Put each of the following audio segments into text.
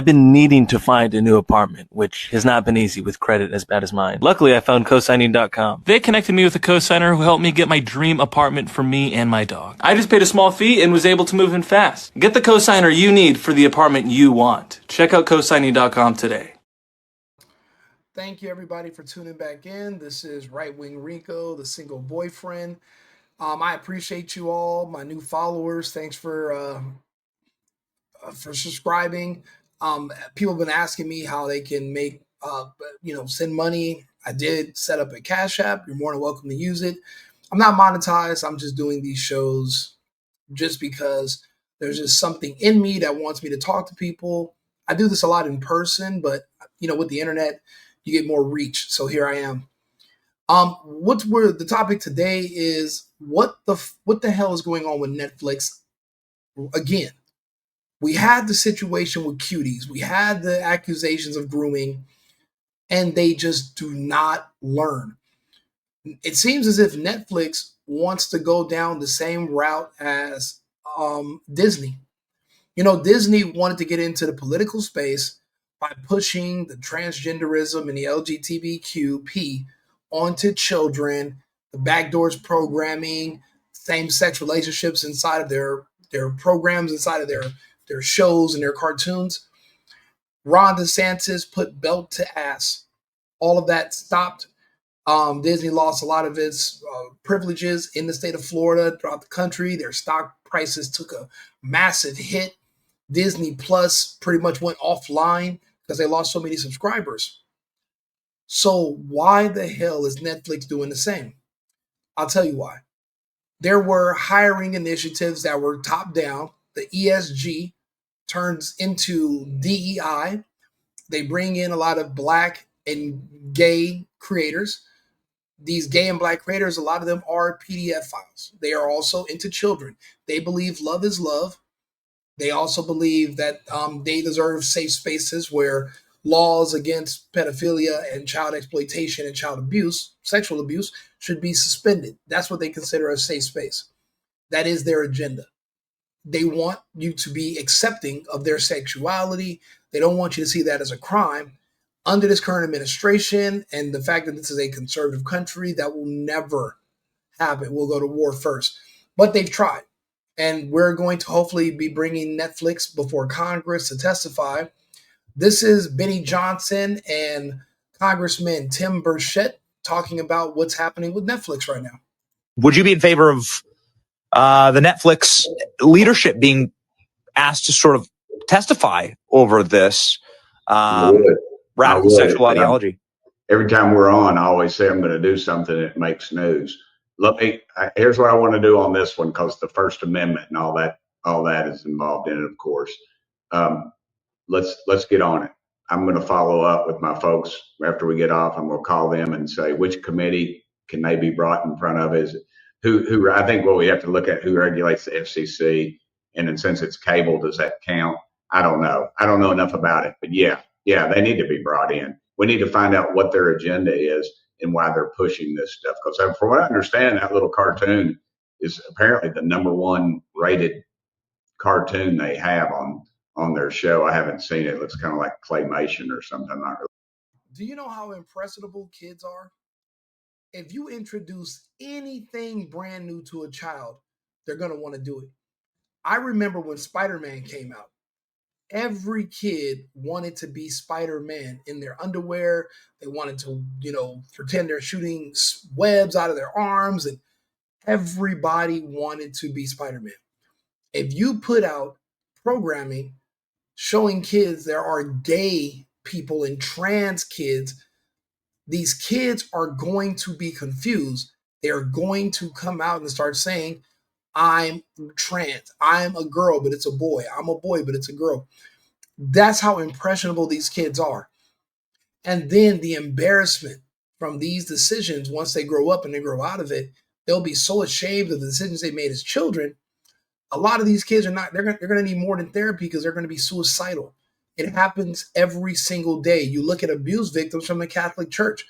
been needing to find a new apartment, which has not been easy with credit as bad as mine. Luckily, I found cosigning.com. They connected me with a cosigner who helped me get my dream apartment for me and my dog. I just paid a small fee and was able to move in fast. Get the cosigner you need for the apartment you want. Check out cosigning.com today. Thank you, everybody, for tuning back in. This is Right Wing Rico, the single boyfriend. I appreciate you all, my new followers. Thanks for subscribing. People have been asking me how they can make, send money. I did set up a CashApp. You're more than welcome to use it. I'm not monetized. I'm just doing these shows just because there's just something in me that wants me to talk to people. I do this a lot in person, but with the internet, you get more reach. So here I am. The topic today is what the hell is going on with Netflix again? We had the situation with cuties. We had the accusations of grooming, and they just do not learn. It seems as if Netflix wants to go down the same route as Disney. Disney wanted to get into the political space by pushing the transgenderism and the LGBTQ onto children, the backdoors programming, same-sex relationships inside of their programs, inside of their shows and their cartoons. Ron DeSantis put belt to ass. All of that stopped. Disney lost a lot of its privileges in the state of Florida, throughout the country. Their stock prices took a massive hit. Disney Plus pretty much went offline because they lost so many subscribers. So why the hell is Netflix doing the same? I'll tell you why. There were hiring initiatives that were top down. The ESG turns into DEI. They bring in a lot of Black and gay creators. These gay and Black creators, a lot of them are PDF files. They are also into children. They believe love is love. They also believe that they deserve safe spaces where laws against pedophilia and child exploitation and child abuse, sexual abuse, should be suspended. That's what they consider a safe space. That is their agenda. They want you to be accepting of their sexuality. They don't want you to see that as a crime. Under this current administration and the fact that this is a conservative country, that will never happen. We'll go to war first. But they've tried. And we're going to hopefully be bringing Netflix before Congress to testify. This is Benny Johnson and Congressman Tim Burchett talking about what's happening with Netflix right now. Would you be in favor of the Netflix leadership being asked to sort of testify over this radical sexual ideology? Every time we're on, I always say I'm going to do something that makes news. Here's what I want to do on this one, because the First Amendment and all that is involved in it, of course. Let's get on it. I'm going to follow up with my folks after we get off. I'm going to call them and say which committee can they be brought in front of. Is who I think what we have to look at, who regulates the FCC, and then since it's cable, does that count? I don't know. I don't know enough about it, but yeah, they need to be brought in. We need to find out what their agenda is and why they're pushing this stuff. Because from what I understand, that little cartoon is apparently the #1 rated cartoon they have on their show. I haven't seen it. It looks kind of like claymation or something. Not really. Do you know how impressionable kids are? If you introduce anything brand new to a child, they're going to want to do it. I remember when Spider-Man came out. Every kid wanted to be Spider-Man in their underwear. They wanted to, pretend they're shooting webs out of their arms, and everybody wanted to be Spider-Man. If you put out programming showing kids there are gay people and trans kids, these kids are going to be confused. They're going to come out and start saying, I'm trans. I'm a girl, but it's a boy. I'm a boy, but it's a girl. That's how impressionable these kids are. And then the embarrassment from these decisions, once they grow up and they grow out of it, they'll be so ashamed of the decisions they made as children. A lot of these kids they're going to need more than therapy because they're going to be suicidal. It happens every single day. You look at abuse victims from the Catholic Church.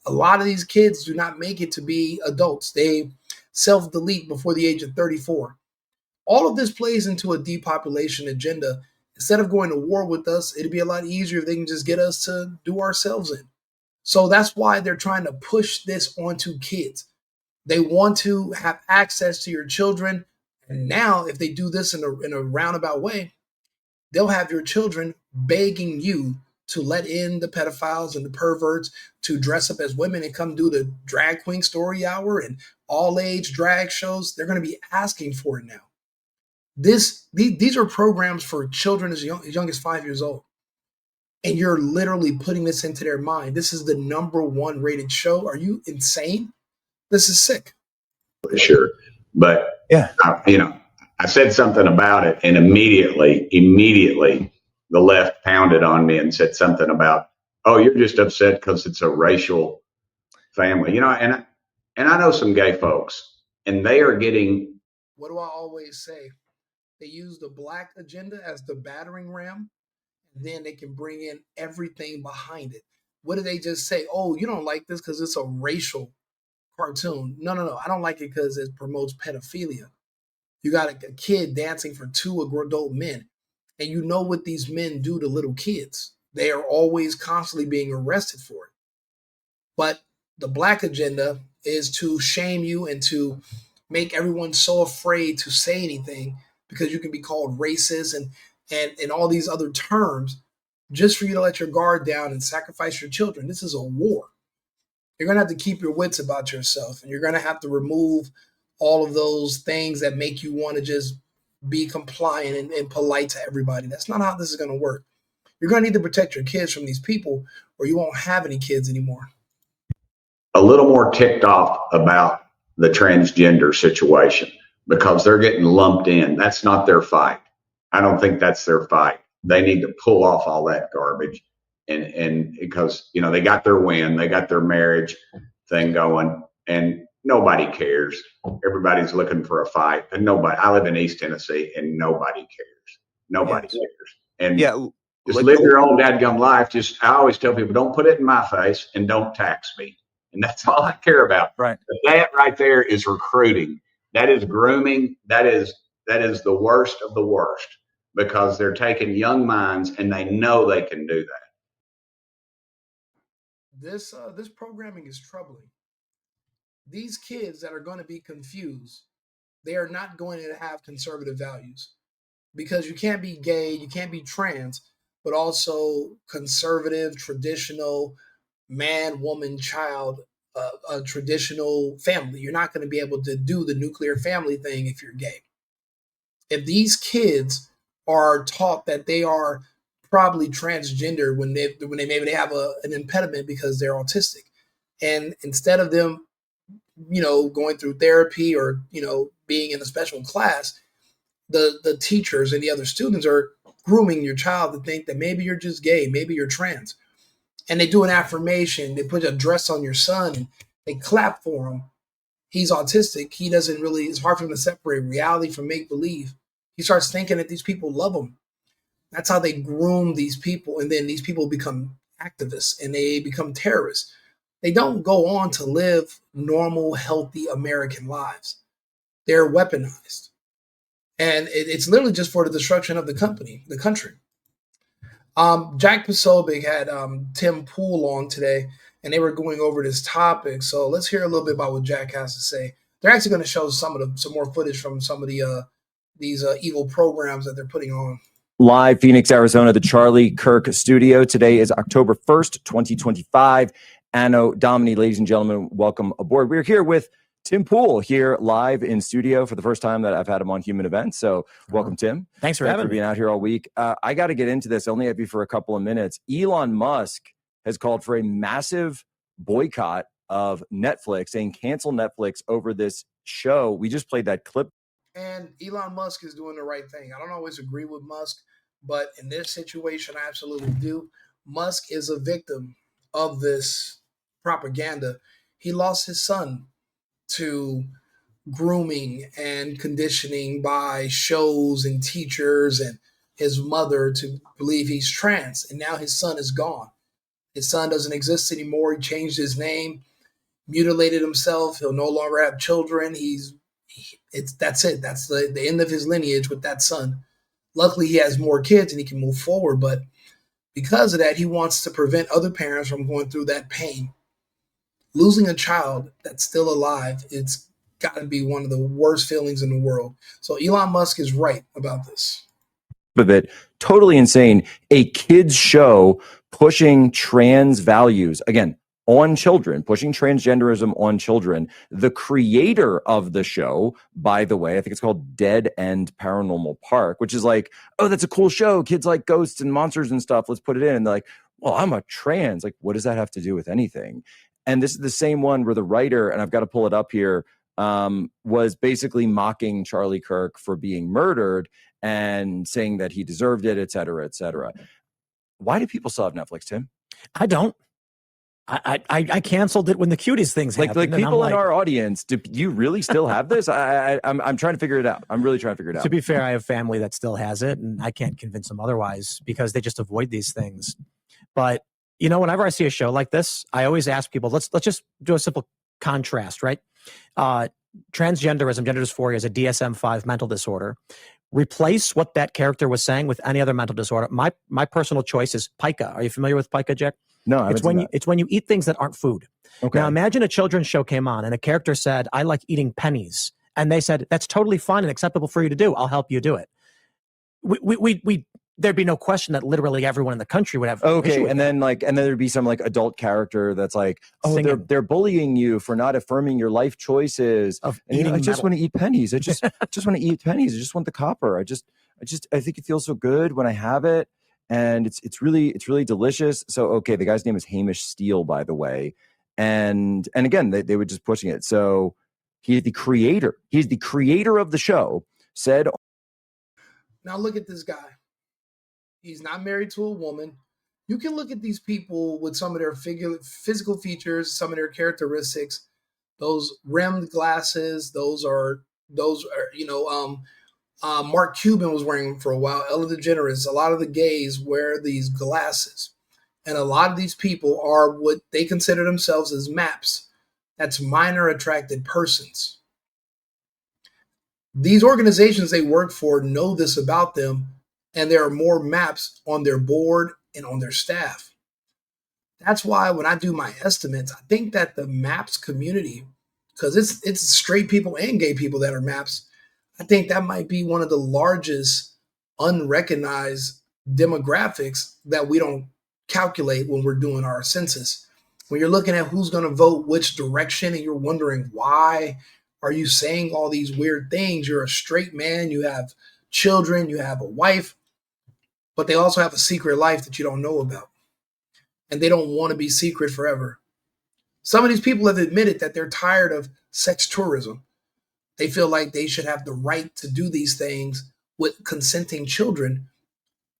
A lot of these kids do not make it to be adults. They self-delete before the age of 34. All of this plays into a depopulation agenda, Instead of going to war with us, it'd be a lot easier if they can just get us to do ourselves in. So that's why they're trying to push this onto kids. They want to have access to your children. And now, if they do this in a roundabout way, they'll have your children begging you to let in the pedophiles and the perverts to dress up as women and come do the drag queen story hour and all age drag shows. They're going to be asking for it now. These are programs for children as young as 5 years old. And you're literally putting this into their mind. This is the #1 rated show. Are you insane? This is sick. Sure. But, Yeah. I said something about it, and immediately, the left pounded on me and said something about, oh, you're just upset because it's a racial family. And I know some gay folks, and they are getting. What do I always say? They use the black agenda as the battering ram. Then they can bring in everything behind it. What do they just say? Oh, you don't like this because it's a racial cartoon. No. I don't like it because it promotes pedophilia. You got a kid dancing for 2 adult men. And you know what these men do to little kids. They are always constantly being arrested for it. But the black agenda is to shame you and to make everyone so afraid to say anything because you can be called racist and all these other terms just for you to let your guard down and sacrifice your children. This is a war. You're going to have to keep your wits about yourself, and you're going to have to remove all of those things that make you want to just be compliant and polite to everybody. That's not how this is going to work. You're going to need to protect your kids from these people, or you won't have any kids anymore. A little more ticked off about the transgender situation because they're getting lumped in. That's not their fight. I don't think that's their fight. They need to pull off all that garbage. And because, they got their win, they got their marriage thing going, and nobody cares. Everybody's looking for a fight, and I live in East Tennessee, and nobody cares. Nobody cares. And just live your own dadgum life. I always tell people, don't put it in my face and don't tax me. And that's all I care about. Right. But that right there is recruiting. That is grooming. That is the worst of the worst, because they're taking young minds and they know they can do that. This programming is troubling. These kids that are going to be confused, they are not going to have conservative values, because you can't be gay, you can't be trans, but also conservative, traditional, man, woman, child, a traditional family. You're not going to be able to do the nuclear family thing if you're gay. If these kids are taught that they are probably transgender when maybe they have an impediment because they're autistic, and instead of them, going through therapy or being in a special class, the teachers and the other students are grooming your child to think that maybe you're just gay, maybe you're trans. And they do an affirmation, they put a dress on your son, and they clap for him. He's autistic. It's hard for him to separate reality from make-believe. He starts thinking that these people love him. That's how they groom these people. And then these people become activists and they become terrorists. They don't go on to live normal, healthy American lives. They're weaponized. And it's literally just for the destruction of the country. Jack Posobiec had Tim Pool on today, and they were going over this topic. So let's hear a little bit about what Jack has to say. They're actually going to show some more footage from some of these evil programs that they're putting on. Live, Phoenix, Arizona, the Charlie Kirk studio. Today is October 1st, 2025. Anno Domini, ladies and gentlemen, welcome aboard. We're here with Tim Pool here live in studio for the first time that I've had him on Human Events. So welcome, Tim. Thanks for having me. Being out here all week. I got to get into this. I only have you for a couple of minutes. Elon Musk has called for a massive boycott of Netflix, saying cancel Netflix over this show. We just played that clip. And Elon Musk is doing the right thing. I don't always agree with Musk, but in this situation, I absolutely do. Musk is a victim of this propaganda. He lost his son to grooming and conditioning by shows and teachers, and his mother to believe he's trans. And now his son is gone. His son doesn't exist anymore. He changed his name, mutilated himself. He'll no longer have children. That's it. That's the end of his lineage with that son. Luckily, he has more kids and he can move forward. But because of that, he wants to prevent other parents from going through that pain. Losing a child that's still alive, it's got to be one of the worst feelings in the world. So Elon Musk is right about this. Of it, totally insane. A kids show pushing trans values again on children, pushing transgenderism on children. The creator of the show, by the way, I think it's called Dead End Paranormal Park, which is like, oh, that's a cool show. Kids like ghosts and monsters and stuff. Let's put it in. And they're like, well, I'm a trans. Like, what does that have to do with anything? And this is the same one where the writer, and I've got to pull it up here, was basically mocking Charlie Kirk for being murdered and saying that he deserved it, et cetera, et cetera. Why do people still have Netflix, Tim? I don't. I canceled it when the Cuties things happened. Like people in our audience, do you really still have this? I'm trying to figure it out. I'm really trying to figure it out. To be fair, I have family that still has it, and I can't convince them otherwise because they just avoid these things. But you know, whenever I see a show like this, I always ask people, let's just do a simple contrast, right? Transgenderism, gender dysphoria is a DSM-5 mental disorder. Replace what that character was saying with any other mental disorder. My personal choice is pica. Are you familiar with pica, Jack? No, it's when you eat things that aren't food. Okay. Now imagine a children's show came on and a character said, "I like eating pennies," and they said, "That's totally fine and acceptable for you to do. I'll help you do it." There'd be no question that literally everyone in the country would have. Okay, and then there'd be some like adult character that's like, oh, they're bullying you for not affirming your life choices. Of and, eating I just want to eat pennies. I just want to eat pennies. I just want the copper. I think it feels so good when I have it, and it's really delicious. So okay, the guy's name is Hamish Steele, by the way, and again they were just pushing it. So he's the creator. He's the creator of the show. Said. Now look at this guy. He's not married to a woman. You can look at these people with some of their physical features, some of their characteristics. Those rimmed glasses, those are Mark Cuban was wearing them for a while. Ellen DeGeneres, a lot of the gays wear these glasses. And a lot of these people are what they consider themselves as MAPs. That's minor attracted persons. These organizations they work for know this about them. And there are more MAPs on their board and on their staff. That's why when I do my estimates, I think that the MAPs community, because it's straight people and gay people that are MAPs, I think that might be one of the largest unrecognized demographics that we don't calculate when we're doing our census. When you're looking at who's going to vote which direction and you're wondering why are you saying all these weird things? You're a straight man, you have children, you have a wife, but they also have a secret life that you don't know about. And they don't want to be secret forever. Some of these people have admitted that they're tired of sex tourism. They feel like they should have the right to do these things with consenting children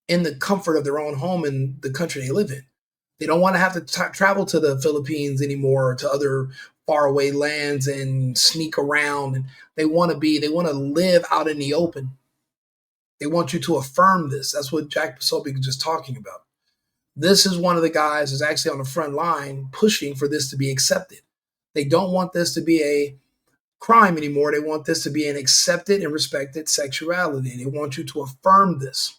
in the comfort of their own home in the country they live in. They don't want to have to travel to the Philippines anymore or to other faraway lands and sneak around. And they want to live out in the open. They want you to affirm this. That's what Jack Posobiec was just talking about. This is one of the guys who's actually on the front line pushing for this to be accepted. They don't want this to be a crime anymore. They want this to be an accepted and respected sexuality. They want you to affirm this.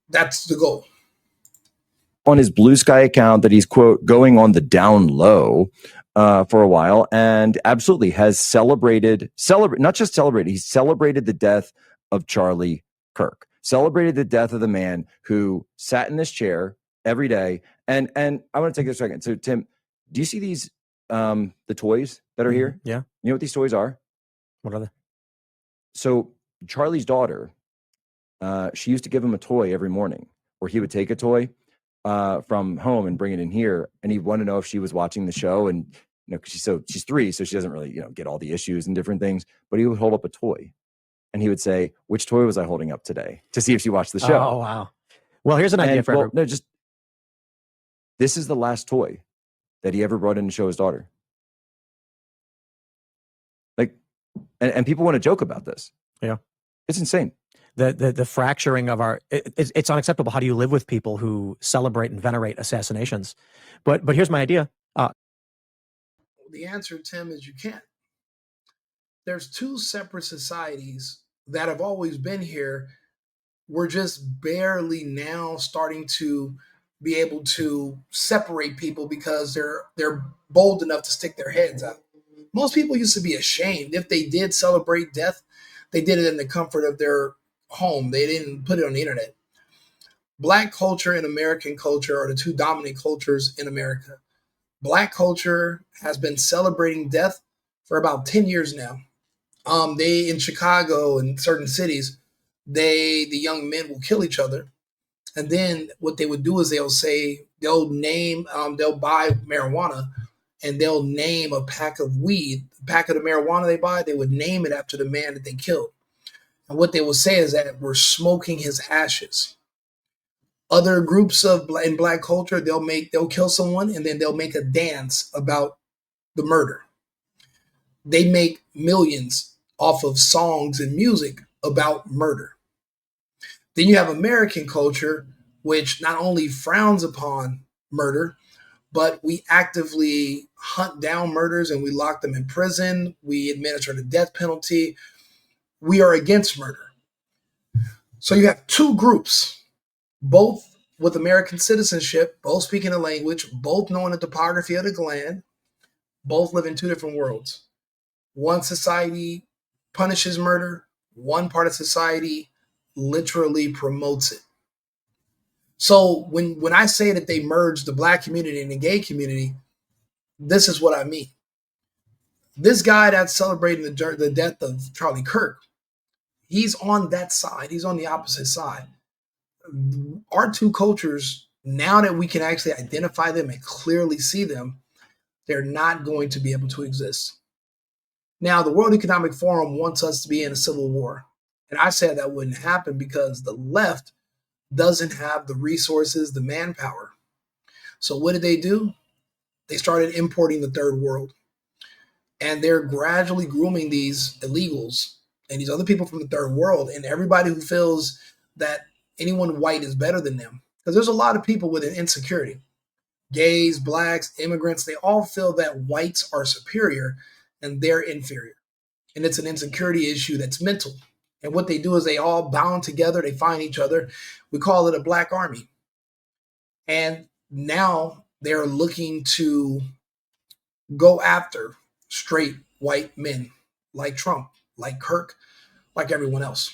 That's the goal. On his Blue Sky account that he's, quote, going on the down low for a while, and absolutely has he's celebrated the death of Charlie Kirk, celebrated the death of the man who sat in this chair every day. And I want to take a second. So Tim, do you see these, the toys that are here? Yeah. You know what these toys are? What are they? So Charlie's daughter, she used to give him a toy every morning, or he would take a toy from home and bring it in here. And he wanted to know if she was watching the show, and because she's 3, so she doesn't really get all the issues and different things. But he would hold up a toy, and he would say, "Which toy was I holding up today?" to see if she watched the show. Oh wow! Well, here's an idea for everyone. This is the last toy that he ever brought in to show his daughter. And people want to joke about this. Yeah, it's insane. The fracturing of it's unacceptable. How do you live with people who celebrate and venerate assassinations? But here's my idea. The answer, Tim, is you can't. There's 2 separate societies that have always been here. We're just barely now starting to be able to separate people because they're bold enough to stick their heads out. Most people used to be ashamed. If they did celebrate death, they did it in the comfort of their home. They didn't put it on the internet. Black culture and American culture are the two dominant cultures in America. Black culture has been celebrating death for about 10 years now. They in Chicago and certain cities, the young men will kill each other, and then what they would do is they'll buy marijuana, and they'll name a pack of weed, the pack of the marijuana they buy, they would name it after the man that they killed, and what they will say is that we're smoking his ashes. Other groups in Black culture, they'll kill someone and then they'll make a dance about the murder. They make millions off of songs and music about murder. Then you have American culture, which not only frowns upon murder, but we actively hunt down murders and we lock them in prison. We administer the death penalty. We are against murder. So you have two groups, both with American citizenship, both speaking the language, both knowing the topography of the land, both live in two different worlds. One society punishes murder, one part of society literally promotes it. So when I say that they merge the Black community and the gay community, this is what I mean. This guy that's celebrating the death of Charlie Kirk, he's on that side. He's on the opposite side. Our two cultures, now that we can actually identify them and clearly see them, they're not going to be able to exist. Now, the World Economic Forum wants us to be in a civil war. And I said that wouldn't happen because the left doesn't have the resources, the manpower. So what did they do? They started importing the third world. And they're gradually grooming these illegals and these other people from the third world and everybody who feels that anyone white is better than them. Because there's a lot of people with an insecurity. Gays, blacks, immigrants, they all feel that whites are superior and they're inferior. And it's an insecurity issue that's mental. And what they do is they all bound together, they find each other. We call it a black army. And now they're looking to go after straight white men like Trump, like Kirk, like everyone else.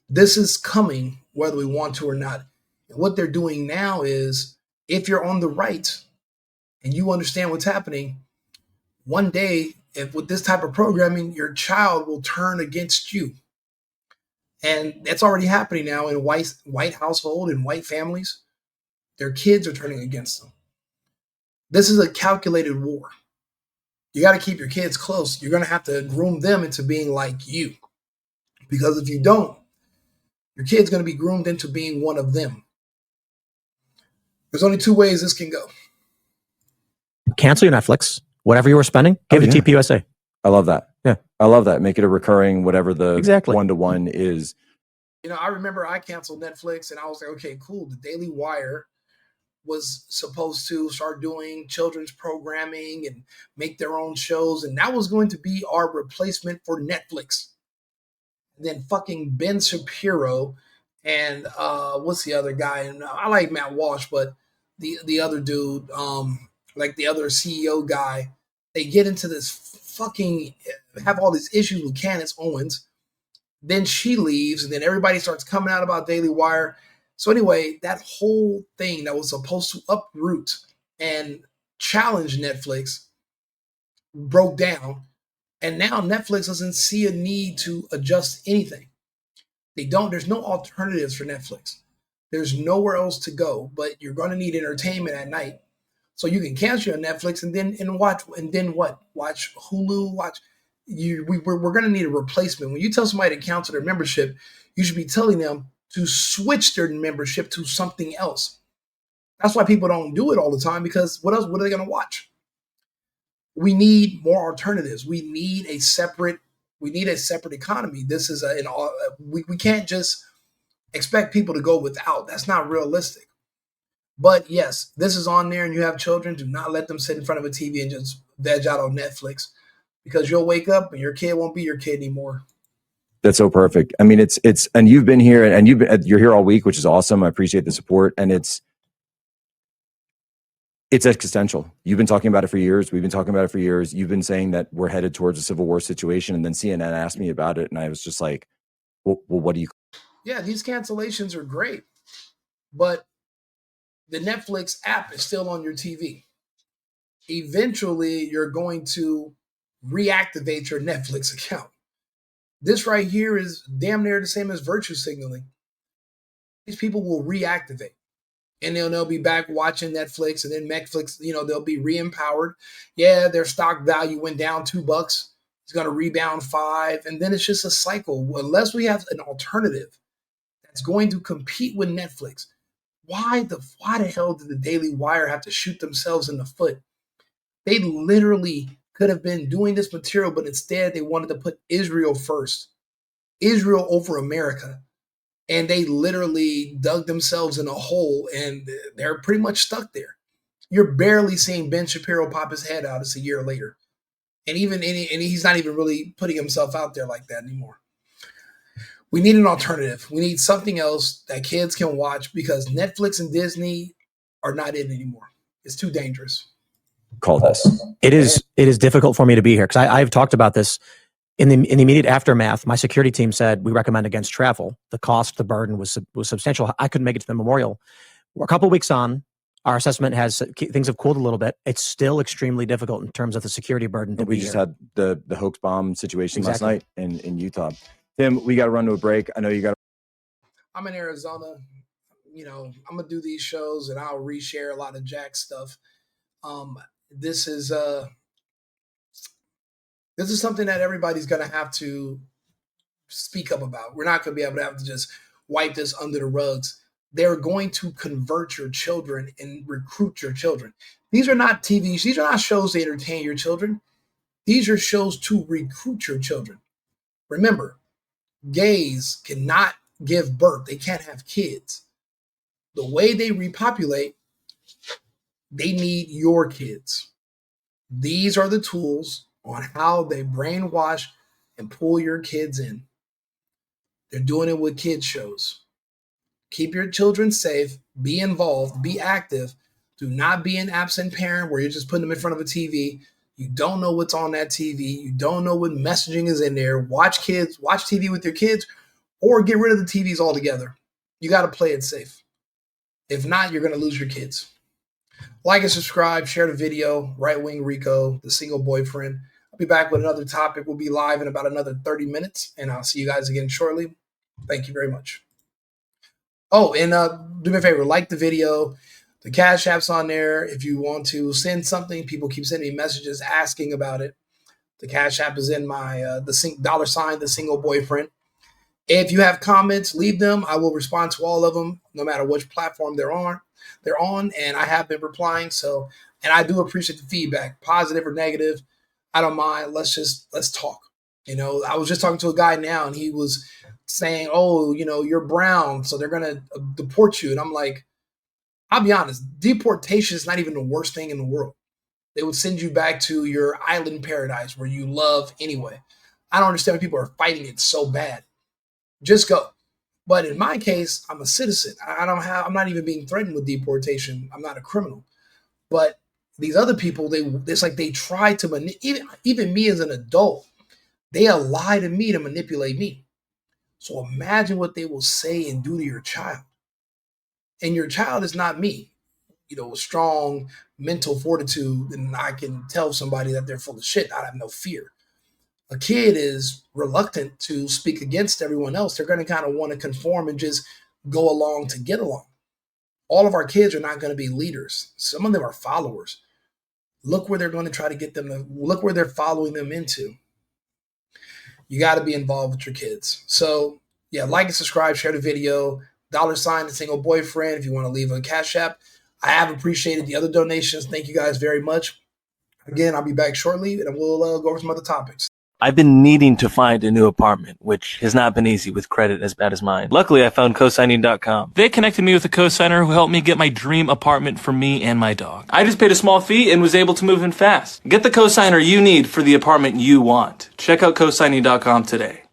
This is coming whether we want to or not. And what they're doing now is if you're on the right and you understand what's happening, one day, if with this type of programming, your child will turn against you. And that's already happening now in white household and white families. Their kids are turning against them. This is a calculated war. You got to keep your kids close. You're going to have to groom them into being like you. Because if you don't, your kid's going to be groomed into being one of them. There's only two ways this can go. Cancel your Netflix. Whatever you were spending, give it to TPUSA. I love that. Yeah. I love that. Make it a recurring, whatever the Exactly. one-to-one is. You know, I remember I canceled Netflix and I was like, okay, cool. The Daily Wire was supposed to start doing children's programming and make their own shows. And that was going to be our replacement for Netflix. And then fucking Ben Shapiro and what's the other guy? And I like Matt Walsh, but the other dude, like the other CEO guy, they get into this fucking, have all these issues with Candace Owens. Then she leaves, and then everybody starts coming out about Daily Wire. So anyway, that whole thing that was supposed to uproot and challenge Netflix broke down. And now Netflix doesn't see a need to adjust anything. There's no alternatives for Netflix. There's nowhere else to go, but you're going to need entertainment at night. So you can cancel your Netflix and then watch Hulu, we're going to need a replacement. When you tell somebody to cancel their membership, you should be telling them to switch their membership to something else. That's why people don't do it all the time, because what are they going to watch? We need more alternatives. We need a separate economy. This is we can't just expect people to go without. That's not realistic. But yes, this is on there and you have children, do not let them sit in front of a TV and just veg out on Netflix, because you'll wake up and your kid won't be your kid anymore. That's so perfect. I mean, and you've been here and you're here all week, which is awesome. I appreciate the support. And it's existential. You've been talking about it for years. We've been talking about it for years. You've been saying that we're headed towards a civil war situation. And then CNN asked me about it. And I was just like, well, what do you? Yeah, these cancellations are great, but the Netflix app is still on your TV. Eventually, you're going to reactivate your Netflix account. This right here is damn near the same as virtue signaling. These people will reactivate. And they'll be back watching Netflix, and then Netflix, they'll be re-empowered. Yeah, their stock value went down $2. It's going to rebound $5, and then it's just a cycle. Unless we have an alternative that's going to compete with Netflix, why the hell did the Daily Wire have to shoot themselves in the foot? They literally could have been doing this material, but instead they wanted to put Israel first, Israel over America. And they literally dug themselves in a hole, and they're pretty much stuck there. You're barely seeing Ben Shapiro pop his head out. It's a year later. And he's not even really putting himself out there like that anymore. We need an alternative. We need something else that kids can watch, because Netflix and Disney are not it anymore. It's too dangerous. Call this. It is difficult for me to be here because I've talked about this. In the immediate aftermath, my security team said we recommend against travel. The cost, the burden was substantial. I couldn't make it to the memorial. We're a couple of weeks on. Our assessment has things have cooled a little bit. It's still extremely difficult in terms of the security burden. We just had the hoax bomb situation last Exactly. night in Utah. Tim, we got to run to a break. I know you got. I'm in Arizona. I'm gonna do these shows, and I'll reshare a lot of Jack stuff. This is something that everybody's going to have to speak up about. We're not going to be able to have to just wipe this under the rugs. They're going to convert your children and recruit your children. These are not TVs. These are not shows to entertain your children. These are shows to recruit your children. Remember, gays cannot give birth. They can't have kids. The way they repopulate, they need your kids. These are the tools on how they brainwash and pull your kids in. They're doing it with kids shows. Keep your children safe, be involved, be active. Do not be an absent parent where you're just putting them in front of a TV. You don't know what's on that TV. You don't know what messaging is in there. Watch TV with your kids, or get rid of the TVs altogether. You got to play it safe. If not, you're going to lose your kids. Like and subscribe, share the video. Right Wing Rico, the single boyfriend. I'll be back with another topic. We'll be live in about another 30 minutes, and I'll see you guys again shortly. Thank you very much. Oh, and do me a favor, like the video. The Cash App's on there. If you want to send something, people keep sending me messages asking about it. The Cash App is in my the single boyfriend. If you have comments, leave them. I will respond to all of them, no matter which platform they're on, and I have been replying. So, and I do appreciate the feedback, positive or negative. I don't mind. Let's talk. I was just talking to a guy now, and he was saying, "Oh, you're brown, so they're gonna deport you." And I'm like, I'll be honest, deportation is not even the worst thing in the world. They would send you back to your island paradise where you love anyway. I don't understand why people are fighting it so bad. Just go. But in my case, I'm a citizen. I'm not even being threatened with deportation. I'm not a criminal. But these other people, it's like they try to even me as an adult, they lie to me to manipulate me. So imagine what they will say and do to your child. And your child is not me, with strong mental fortitude, and I can tell somebody that they're full of shit. I have no fear. A kid is reluctant to speak against everyone else. They're going to kind of want to conform and just go along to get along. All of our kids are not going to be leaders. Some of them are followers. Look where they're going to try to get them to look where they're following them into. You got to be involved with your kids. So yeah, like and subscribe, share the video, $, the single boyfriend. If you want to leave a Cash App, I have appreciated the other donations. Thank you guys very much. Again, I'll be back shortly, and we'll go over some other topics. I've been needing to find a new apartment, which has not been easy with credit as bad as mine. Luckily, I found cosigning.com. They connected me with a cosigner who helped me get my dream apartment for me and my dog. I just paid a small fee and was able to move in fast. Get the cosigner you need for the apartment you want. Check out cosigning.com today.